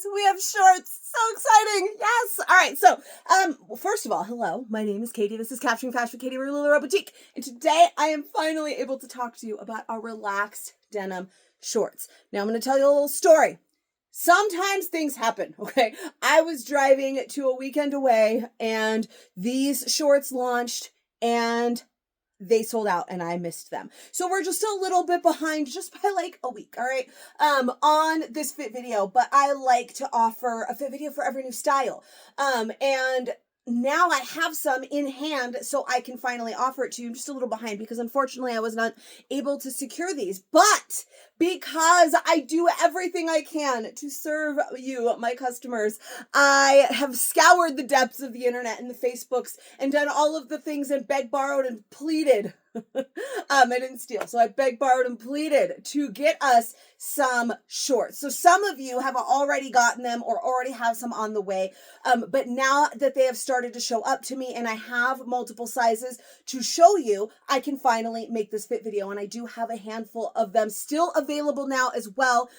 guys, we have shorts. So exciting. Yes. All right. So, well, first of all, hello. My name is Katie. This is Capturing Fashion with Katie from LuLaRoe Boutique. And today I am finally able to talk to you about our relaxed denim shorts. Now I'm going to tell you a little story. Sometimes things happen, okay? I was driving to a weekend away and these shorts launched and they sold out and I missed them. So we're just a little bit behind, just by like a week, all right, on this fit video. But I like to offer a fit video for every new style. And now I have some in hand so I can finally offer it to you. I'm just a little behind because unfortunately I was not able to secure these. But because I do everything I can to serve you, my customers, I have scoured the depths of the internet and the Facebooks and done all of the things and begged, borrowed, and pleaded. I didn't steal. So I begged, borrowed, and pleaded to get us some shorts. So some of you have already gotten them or already have some on the way. But now that they have started to show up to me and I have multiple sizes to show you, I can finally make this fit video. And I do have a handful of them still available now as well.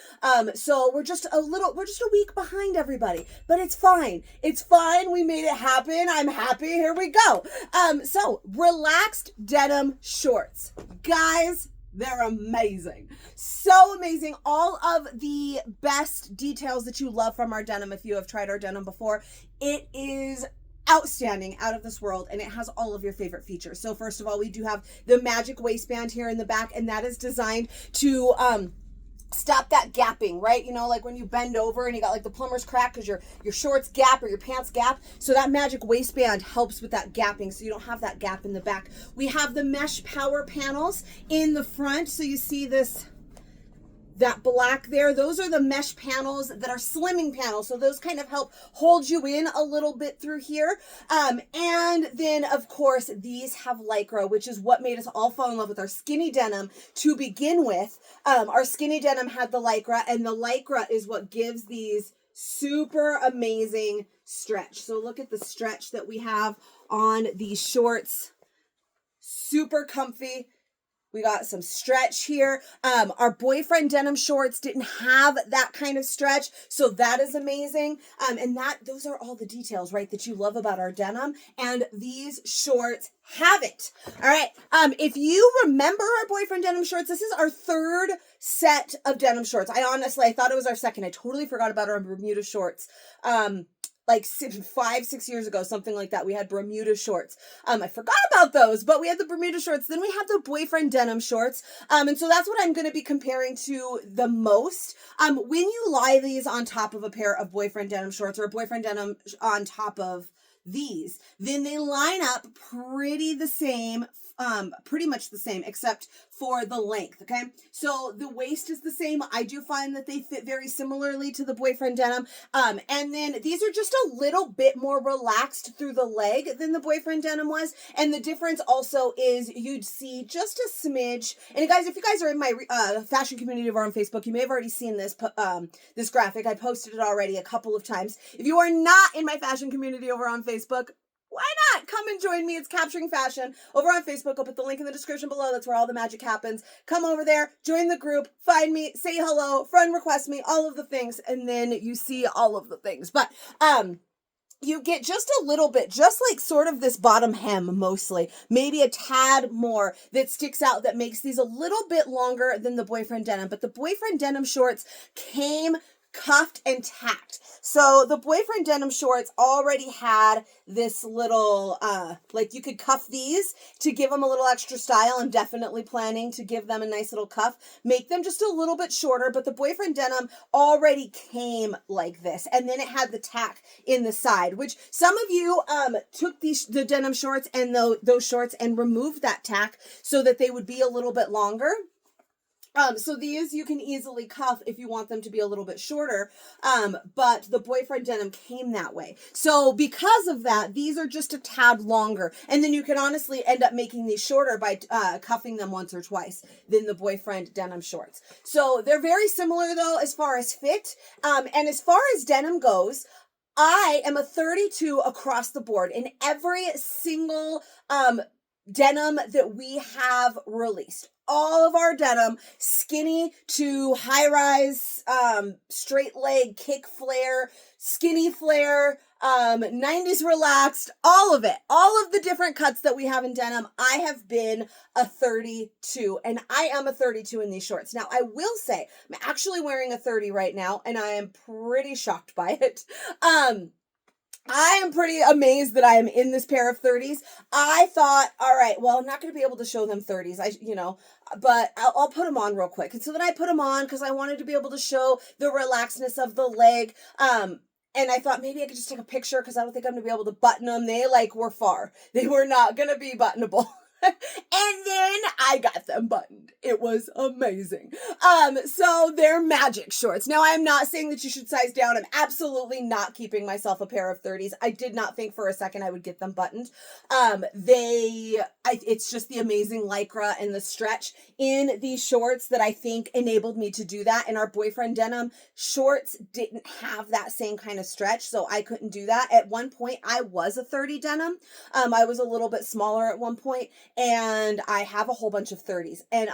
So we're just a week behind everybody, but it's fine. It's fine. We made it happen. I'm happy. Here we go. So relaxed denim shorts. Guys, they're amazing. So amazing. All of the best details that you love from our denim. If you have tried our denim before, it is outstanding, out of this world, and it has all of your favorite features. So first of all, we do have the magic waistband here in the back, and that is designed to stop that gapping, right? You know, like when you bend over and you got like the plumber's crack because your shorts gap or your pants gap. So that magic waistband helps with that gapping so you don't have that gap in the back. We have the mesh power panels in the front. So you see that black there, those are the mesh panels that are slimming panels. So those kind of help hold you in a little bit through here. And then of course, these have Lycra, which is what made us all fall in love with our skinny denim to begin with. Our skinny denim had the Lycra, and the Lycra is what gives these super amazing stretch. So look at the stretch that we have on these shorts. Super comfy. We got some stretch here. Our boyfriend denim shorts didn't have that kind of stretch, so that is amazing. And those are all the details, right, that you love about our denim, and these shorts have it. All right. If you remember our boyfriend denim shorts, this is our third set of denim shorts. I thought it was our second. I totally forgot about our Bermuda shorts. Like 5-6 years ago, something like that. We had Bermuda shorts. I forgot about those, but we had the Bermuda shorts. Then we had the boyfriend denim shorts. And so that's what I'm going to be comparing to the most. When you lie these on top of a pair of boyfriend denim shorts or a boyfriend denim on top of these, then they line up pretty much the same, except for the length, okay? So the waist is the same. I do find that they fit very similarly to the boyfriend denim. And then these are just a little bit more relaxed through the leg than the boyfriend denim was. And the difference also is you'd see just a smidge. And guys, if you guys are in my fashion community over on Facebook, you may have already seen this graphic. I posted it already a couple of times. If you are not in my fashion community over on Facebook, why not? Come and join me. It's Capturing Fashion over on Facebook. I'll put the link in the description below. That's where all the magic happens. Come over there, join the group, find me, say hello, friend request me, all of the things, and then you see all of the things. But you get just a little bit, just like sort of this bottom hem mostly, maybe a tad more that sticks out that makes these a little bit longer than the boyfriend denim. But the boyfriend denim shorts came cuffed and tacked. So the boyfriend denim shorts already had this little, like you could cuff these to give them a little extra style. I'm definitely planning to give them a nice little cuff, make them just a little bit shorter, but the boyfriend denim already came like this. And then it had the tack in the side, which some of you took the denim shorts and those shorts and removed that tack so that they would be a little bit longer. So these you can easily cuff if you want them to be a little bit shorter, but the boyfriend denim came that way. So because of that, these are just a tad longer. And then you can honestly end up making these shorter by cuffing them once or twice than the boyfriend denim shorts. So they're very similar though as far as fit. And as far as denim goes, I am a 32 across the board in every single denim that we have released. all of our denim, skinny to high rise, straight leg, kick flare, skinny flare, 90s relaxed, all of it, all of the different cuts that we have in denim. I have been a 32, and I am a 32 in these shorts. Now, I will say, I'm actually wearing a 30 right now, and I am pretty shocked by it. I am pretty amazed that I am in this pair of 30s. I thought, all right, well, I'm not going to be able to show them 30s, but I'll put them on real quick. And so then I put them on because I wanted to be able to show the relaxedness of the leg. And I thought maybe I could just take a picture because I don't think I'm going to be able to button them. They were far. They were not going to be buttonable. And then I got them buttoned. It was amazing. So they're magic shorts. Now, I'm not saying that you should size down. I'm absolutely not keeping myself a pair of 30s. I did not think for a second I would get them buttoned. It's just the amazing Lycra and the stretch in these shorts that I think enabled me to do that. And our boyfriend denim shorts didn't have that same kind of stretch, so I couldn't do that. At one point, I was a 30 denim. I was a little bit smaller at one point. And I have a whole bunch of 30s, and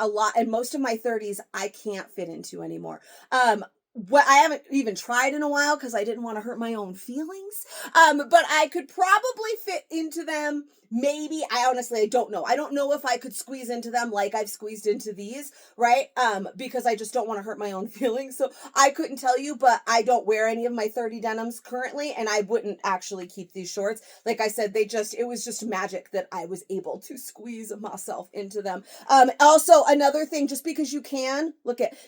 most of my 30s I can't fit into anymore. What I haven't even tried in a while because I didn't want to hurt my own feelings. But I could probably fit into them. Maybe. I don't know. I don't know if I could squeeze into them like I've squeezed into these, right? Because I just don't want to hurt my own feelings. So I couldn't tell you, but I don't wear any of my 30 denims currently, and I wouldn't actually keep these shorts. Like I said, it was just magic that I was able to squeeze myself into them. Also, another thing, just because you can,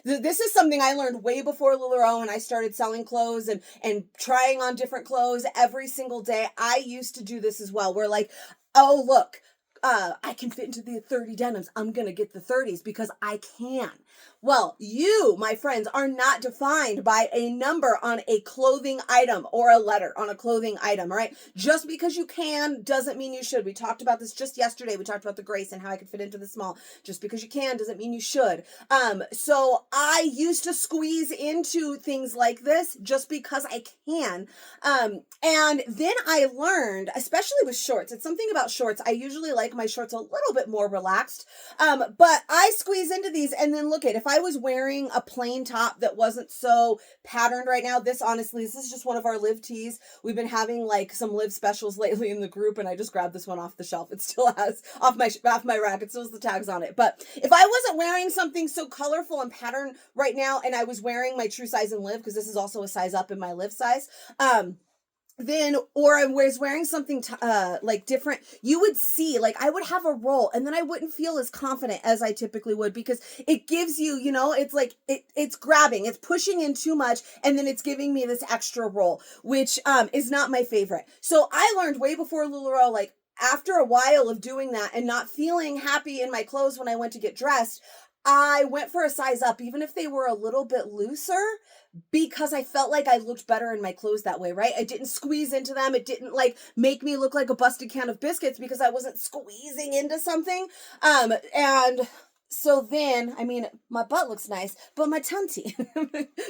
this is something I learned way before LuLaRoe, and I started selling clothes and trying on different clothes every single day. I used to do this as well, where oh, look, I can fit into the 30 denims. I'm going to get the 30s because I can. Well, you, my friends, are not defined by a number on a clothing item or a letter on a clothing item, right? Just because you can doesn't mean you should. We talked about this just yesterday. We talked about the Grace and how I could fit into the small. Just because you can doesn't mean you should. So I used to squeeze into things like this just because I can. And then I learned, especially with shorts, it's something about shorts. I usually like my shorts a little bit more relaxed. But I squeeze into these, and then if I was wearing a plain top that wasn't so patterned right now, this is just one of our Live tees. We've been having some Live specials lately in the group, and I just grabbed this one off the shelf. It still has off my rack. It still has the tags on it. But if I wasn't wearing something so colorful and patterned right now, and I was wearing my true size in Live, because this is also a size up in my Live size, or I was wearing something different, you would see, I would have a roll, and then I wouldn't feel as confident as I typically would, because it gives you, it's it's grabbing, it's pushing in too much, and then it's giving me this extra roll, which is not my favorite. So I learned way before LuLaRoe, after a while of doing that and not feeling happy in my clothes when I went to get dressed, I went for a size up, even if they were a little bit looser, because I felt like I looked better in my clothes that way, right? I didn't squeeze into them. It didn't make me look like a busted can of biscuits because I wasn't squeezing into something. And so then, my butt looks nice, but my tunty,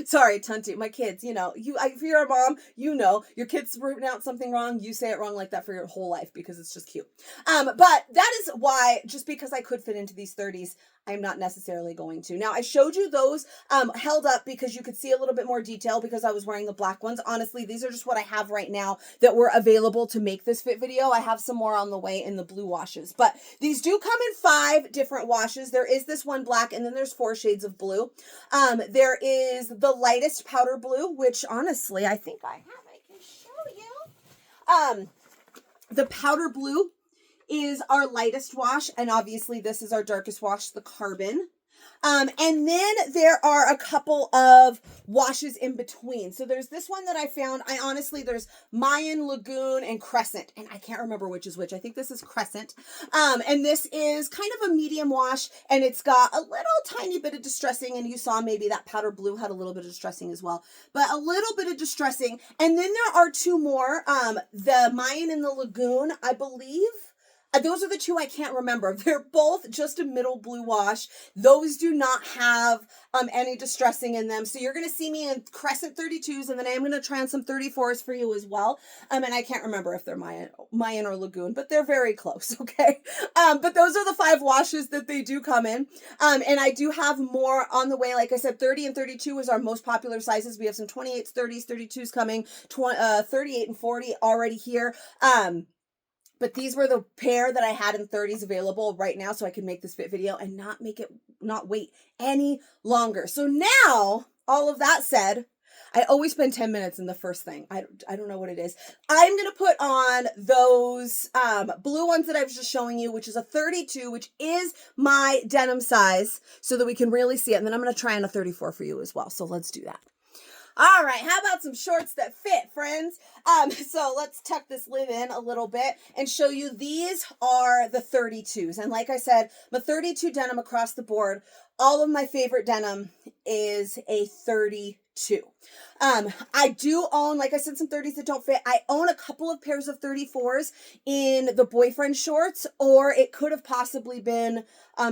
sorry, tunty, my kids, if you're a mom, your kids pronounce something wrong, you say it wrong like that for your whole life because it's just cute. But that is why, just because I could fit into these 30s, I'm not necessarily going to. Now, I showed you those held up because you could see a little bit more detail because I was wearing the black ones. Honestly, these are just what I have right now that were available to make this fit video. I have some more on the way in the blue washes, but these do come in 5 different washes. There is this one black, and then there's 4 shades of blue. There is the lightest powder blue, which honestly, I think I can show you. The powder blue is our lightest wash, and obviously this is our darkest wash, the carbon. And then there are a couple of washes in between. So there's this one that I found. There's Mayan, Lagoon, and Crescent. And I can't remember which is which. I think this is Crescent. And this is kind of a medium wash. And it's got a little tiny bit of distressing. And you saw maybe that powder blue had a little bit of distressing as well. But a little bit of distressing. And then there are 2 more. The Mayan and the Lagoon, I believe. Those are the two I can't remember. They're both just a middle blue wash. Those do not have any distressing in them. So you're going to see me in Crescent 32s, and then I'm going to try on some 34s for you as well. And I can't remember if they're Mayan or Lagoon, but they're very close, okay? But those are the 5 washes that they do come in. And I do have more on the way. Like I said, 30 and 32 is our most popular sizes. We have some 28s, 30s, 32s coming, 38 and 40 already here. But these were the pair that I had in 30s available right now, so I could make this fit video and not wait any longer. So now, all of that said, I always spend 10 minutes in the first thing. I don't know what it is. I'm going to put on those blue ones that I was just showing you, which is a 32, which is my denim size, so that we can really see it. And then I'm going to try on a 34 for you as well. So let's do that. All right, how about some shorts that fit, friends? So let's tuck this lid in a little bit and show you these are the 32s. And like I said, I'm a 32 denim across the board. All of my favorite denim is a 32. I do own, like I said, some 30s that don't fit. I own a couple of pairs of 34s in the boyfriend shorts, or it could have possibly been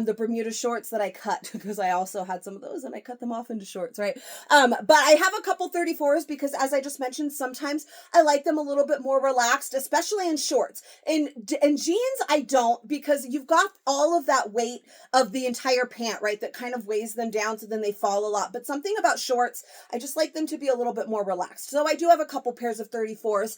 the Bermuda shorts that I cut, because I also had some of those and I cut them off into shorts, right? But I have a couple 34s because, as I just mentioned, sometimes I like them a little bit more relaxed, especially in shorts. In jeans, I don't, because you've got all of that weight of the entire pant, right, that kind of weighs them down, so then they fall a lot. But something about shorts, I just like them to be a little bit more relaxed. So I do have a couple pairs of 34s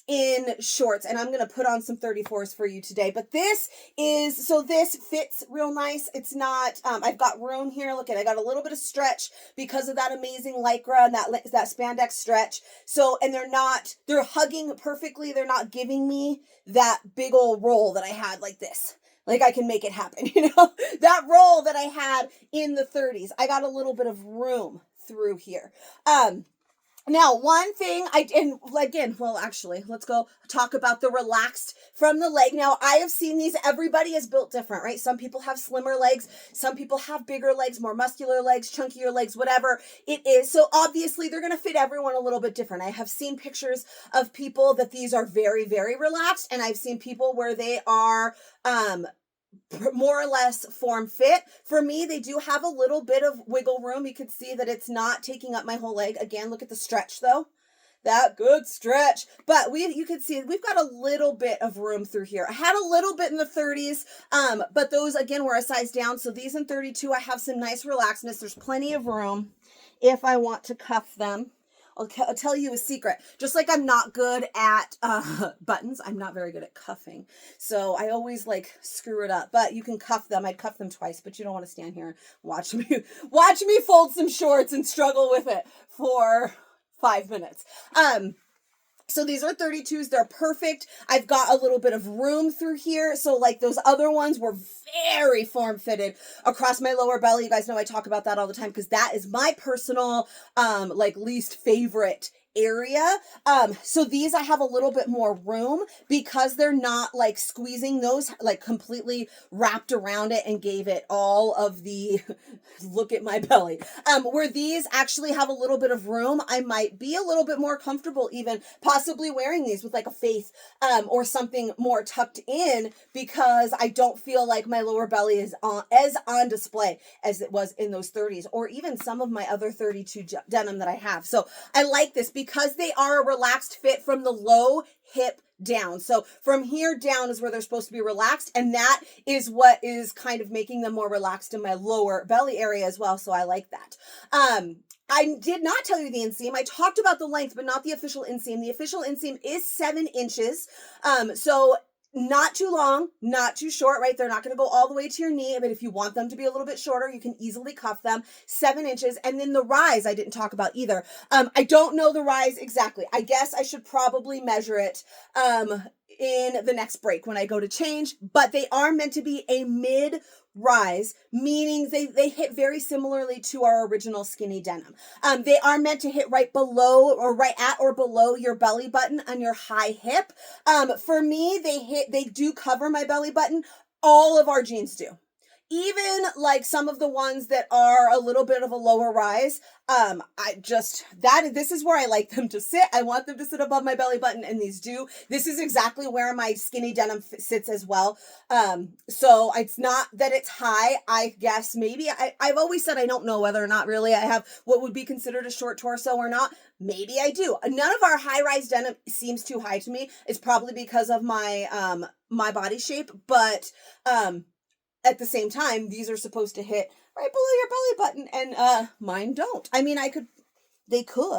in shorts, and I'm going to put on some 34s for you today. But this fits real nice. It's not, I've got room here. Look at, I got a little bit of stretch because of that amazing Lycra and that spandex stretch. So, and they're hugging perfectly. They're not giving me that big old roll that I had like this. Like I can make it happen, that roll that I had in the 30s. I got a little bit of room through here. Now, one thing let's go talk about the relaxed from the leg. Now, I have seen these, everybody is built different, right? Some people have slimmer legs, some people have bigger legs, more muscular legs, chunkier legs, whatever it is. So obviously they're going to fit everyone a little bit different. I have seen pictures of people that these are very, very relaxed, and I've seen people where they are, more or less form fit. For me, they do have a little bit of wiggle room. You can see that it's not taking up my whole leg. Again, look at the stretch though. That good stretch. But you can see we've got a little bit of room through here. I had a little bit in the 30s, but those again were a size down. So these in 32, I have some nice relaxedness. There's plenty of room if I want to cuff them. I'll tell you a secret. Just like I'm not good at buttons, I'm not very good at cuffing. So I always screw it up. But you can cuff them. I'd cuff them twice, but you don't want to stand here and watch me fold some shorts and struggle with it for 5 minutes. So these are 32s. They're perfect. I've got a little bit of room through here. So like those other ones were very form fitted across my lower belly. You guys know I talk about that all the time because that is my personal, least favorite area. So these I have a little bit more room because they're not squeezing those completely wrapped around it and gave it all of the look at my belly. Where these actually have a little bit of room, I might be a little bit more comfortable even possibly wearing these with a faith or something more tucked in because I don't feel like my lower belly is on display as it was in those 30s or even some of my other 32 denim that I have. So I like this because they are a relaxed fit from the low hip down. So from here down is where they're supposed to be relaxed. And that is what is kind of making them more relaxed in my lower belly area as well. So I like that. I did not tell you the inseam. I talked about the length, but not the official inseam. The official inseam is 7 inches. So not too long, not too short, right? They're not going to go all the way to your knee, but if you want them to be a little bit shorter, you can easily cuff them. 7 inches. And then the rise, I didn't talk about either. I don't know the rise exactly. I guess I should probably measure it in the next break when I go to change, but they are meant to be a mid rise, meaning they hit very similarly to our original skinny denim. They are meant to hit right below or right at or below your belly button on your high hip. For me, they do cover my belly button. All of our jeans do. even like some of the ones that are a little bit of a lower rise, this is where I like them to sit. I want them to sit above my belly button, and these do. This is exactly where my skinny denim sits as well. So it's not that it's high. I guess maybe I've always said I don't know whether or not really I have what would be considered a short torso or not. Maybe I do. None of our high-rise denim seems too high to me. It's probably because of my my body shape, but at the same time, these are supposed to hit right below your belly button, and mine don't. I mean, they could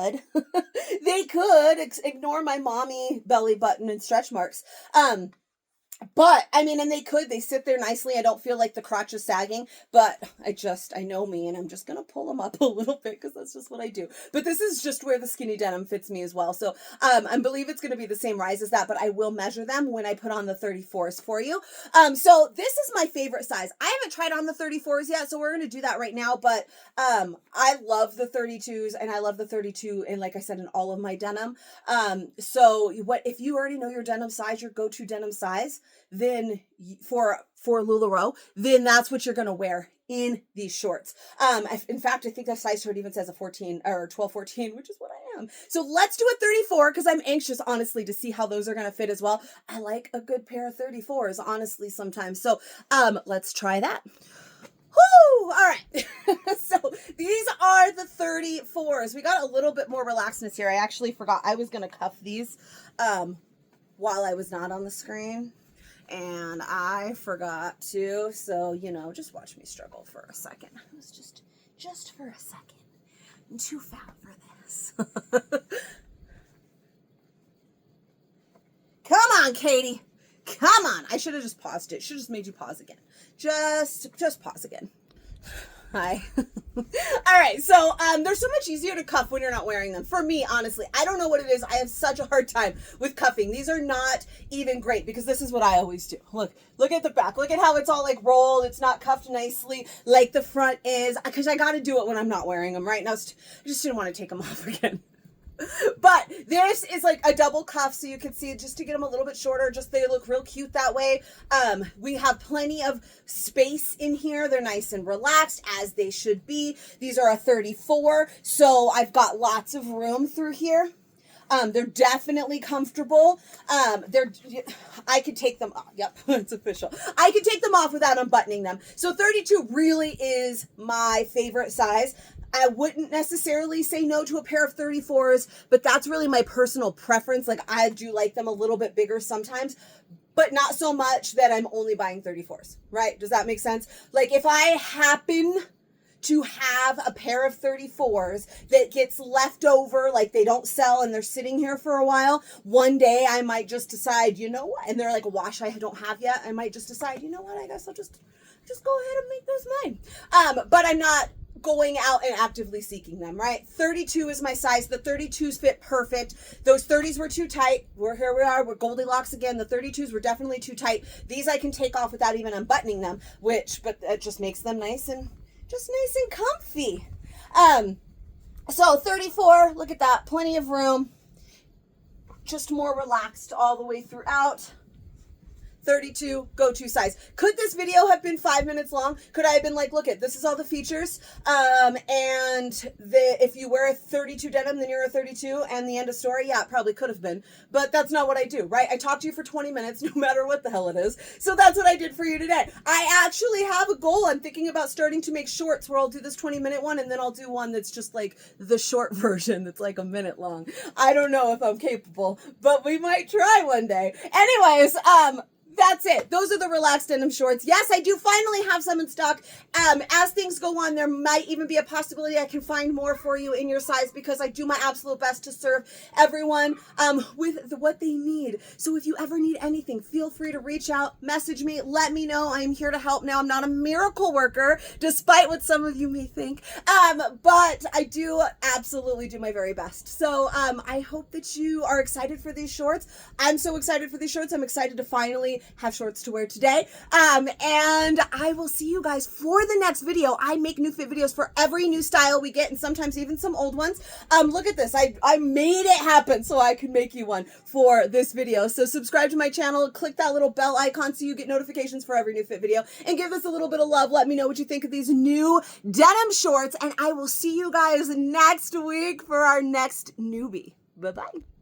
ignore my mommy belly button and stretch marks. But I mean, and they sit there nicely. I don't feel like the crotch is sagging, but I know me, and I'm just going to pull them up a little bit because that's just what I do. But this is just where the skinny denim fits me as well. So, I believe it's going to be the same rise as that, but I will measure them when I put on the 34s for you. So this is my favorite size. I haven't tried on the 34s yet, so we're going to do that right now. But, I love the 32s, and I love the 32, and like I said, in all of my denim. So if you already know your denim size, your go-to denim size, then for LuLaRoe, then that's what you're going to wear in these shorts. In fact, I think that size chart even says a 14 or 12, 14, which is what I am. So let's do a 34 because I'm anxious, honestly, to see how those are going to fit as well. I like a good pair of 34s, honestly, sometimes. So let's try that. Woo! All right. So these are the 34s. We got a little bit more relaxedness here. I actually forgot I was going to cuff these while I was not on the screen. And I forgot to, so, just watch me struggle for a second. It was just for a second. I'm too fat for this. Come on, Katie. Come on. I should have just paused it. Should have just made you pause again. Just pause again. Hi. All right. So, they're so much easier to cuff when you're not wearing them. For me, honestly, I don't know what it is. I have such a hard time with cuffing. These are not even great because this is what I always do. Look at the back. Look at how it's all like rolled. It's not cuffed nicely like the front is, because I got to do it when I'm not wearing them right now. I just didn't want to take them off again. But this is like a double cuff, so you can see it just to get them a little bit shorter. Just they look real cute that way. We have plenty of space in here. They're nice and relaxed, as they should be. These are a 34, so I've got lots of room through here. They're definitely comfortable. I could take them off. Yep, it's official. I could take them off without unbuttoning them. So 32 really is my favorite size. I wouldn't necessarily say no to a pair of 34s, but that's really my personal preference. Like, I do like them a little bit bigger sometimes, but not so much that I'm only buying 34s, right? Does that make sense? Like, if I happen to have a pair of 34s that gets left over, like they don't sell and they're sitting here for a while, one day I might just decide, you know what? And they're like a wash I don't have yet. I might just decide, you know what? I guess I'll just go ahead and make those mine. But I'm not going out and actively seeking them, right? 32 is my size. The 32s fit perfect. Those 30s were too tight. Here we are. We're Goldilocks again. The 32s were definitely too tight. These I can take off without even unbuttoning them, but it just makes them nice and comfy. So 34, look at that. Plenty of room. Just more relaxed all the way throughout. 32, go-to size. Could this video have been 5 minutes long? Could I have been like, look at, this is all the features, and if you wear a 32 denim, then you're a 32, and the end of story? Yeah, it probably could have been, but that's not what I do, right? I talk to you for 20 minutes, no matter what the hell it is, so that's what I did for you today. I actually have a goal. I'm thinking about starting to make shorts where I'll do this 20-minute one, and then I'll do one that's just like the short version that's like a minute long. I don't know if I'm capable, but we might try one day. Anyways, that's it. Those are the relaxed denim shorts. Yes, I do finally have some in stock. As things go on, there might even be a possibility I can find more for you in your size, because I do my absolute best to serve everyone with what they need. So if you ever need anything, feel free to reach out, message me, let me know. I'm here to help. Now, I'm not a miracle worker, despite what some of you may think, but I do absolutely do my very best. So I hope that you are excited for these shorts. I'm so excited for these shorts. I'm excited to finally have shorts to wear today. And I will see you guys for the next video. I make new fit videos for every new style we get, and sometimes even some old ones. Look at this. I made it happen so I could make you one for this video. So subscribe to my channel, click that little bell icon so you get notifications for every new fit video, and give us a little bit of love. Let me know what you think of these new denim shorts, and I will see you guys next week for our next newbie. Bye-bye.